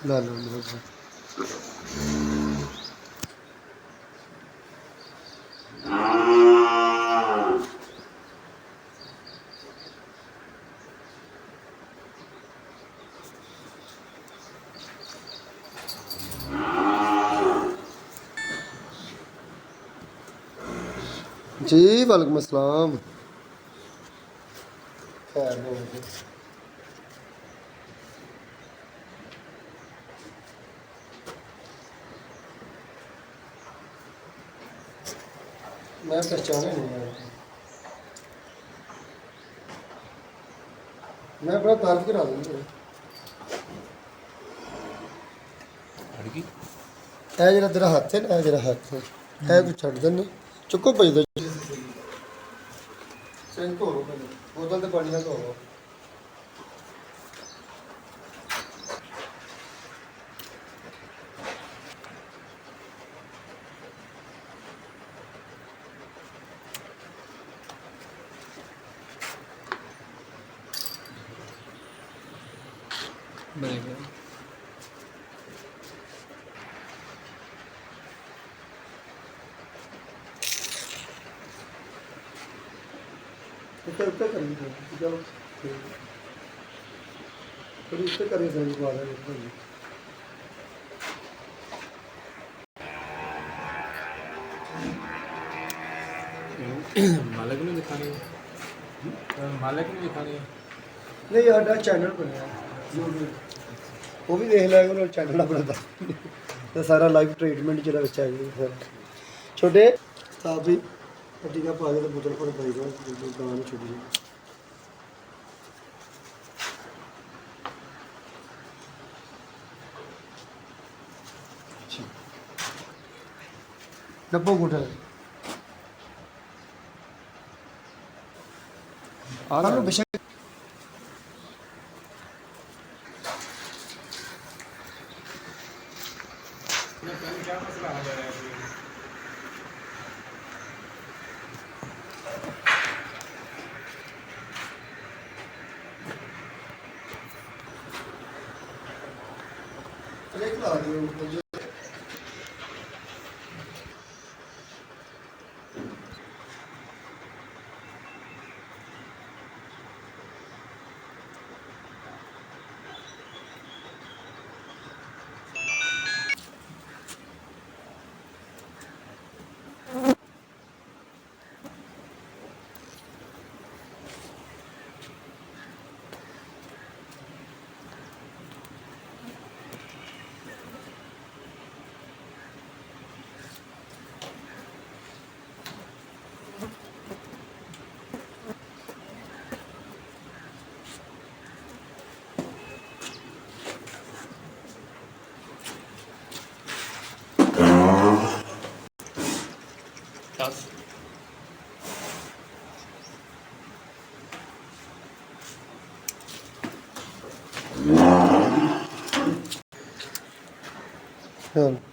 ला लो जी वालेकुम अस्सलाम। खैर मैं पहचाने नहीं है, मैं अपना तारीफ करा दूँगा। ਇਹ ਜਿਹੜਾ ਤੇਰਾ ਹੱਥ ਹੈ ਨਾ, ਇਹ ਜਿਹੜਾ ਹੱਥ ਹੈ ਇਹ ਤੂੰ ਛੱਡ ਦਿੰਦੇ, ਚੁੱਕੋ ਪਈ ਦੋ ਸਿੰਕ ਧੋ ਲਓ ਪਹਿਲੇ, ਬੋਤਲ ਤੇ ਪਾਣੀ ਨਾਲ ਧੋ ਲਓ। बनेगा ਉੱਤੇ ਕਰੀ ਚਲੋ ਥੋੜੀ ਉੱਤੇ ਕਰੀ ਸਹੀ ਪਾ ਦੇ मालिक ने दिखानी है, मालिक ने दिखानी है। नहीं साडा चैनल बनया वो भी देख लिया करो, चैनल अपना तो सारा लाइव ट्रीटमेंट जो बच्चा है छोटे साहब भी टीका पा के तो बोतल पर पाई दो गाँव छोटी डब्बो गुठा बेशक क्या मसला आ गया है? हाँ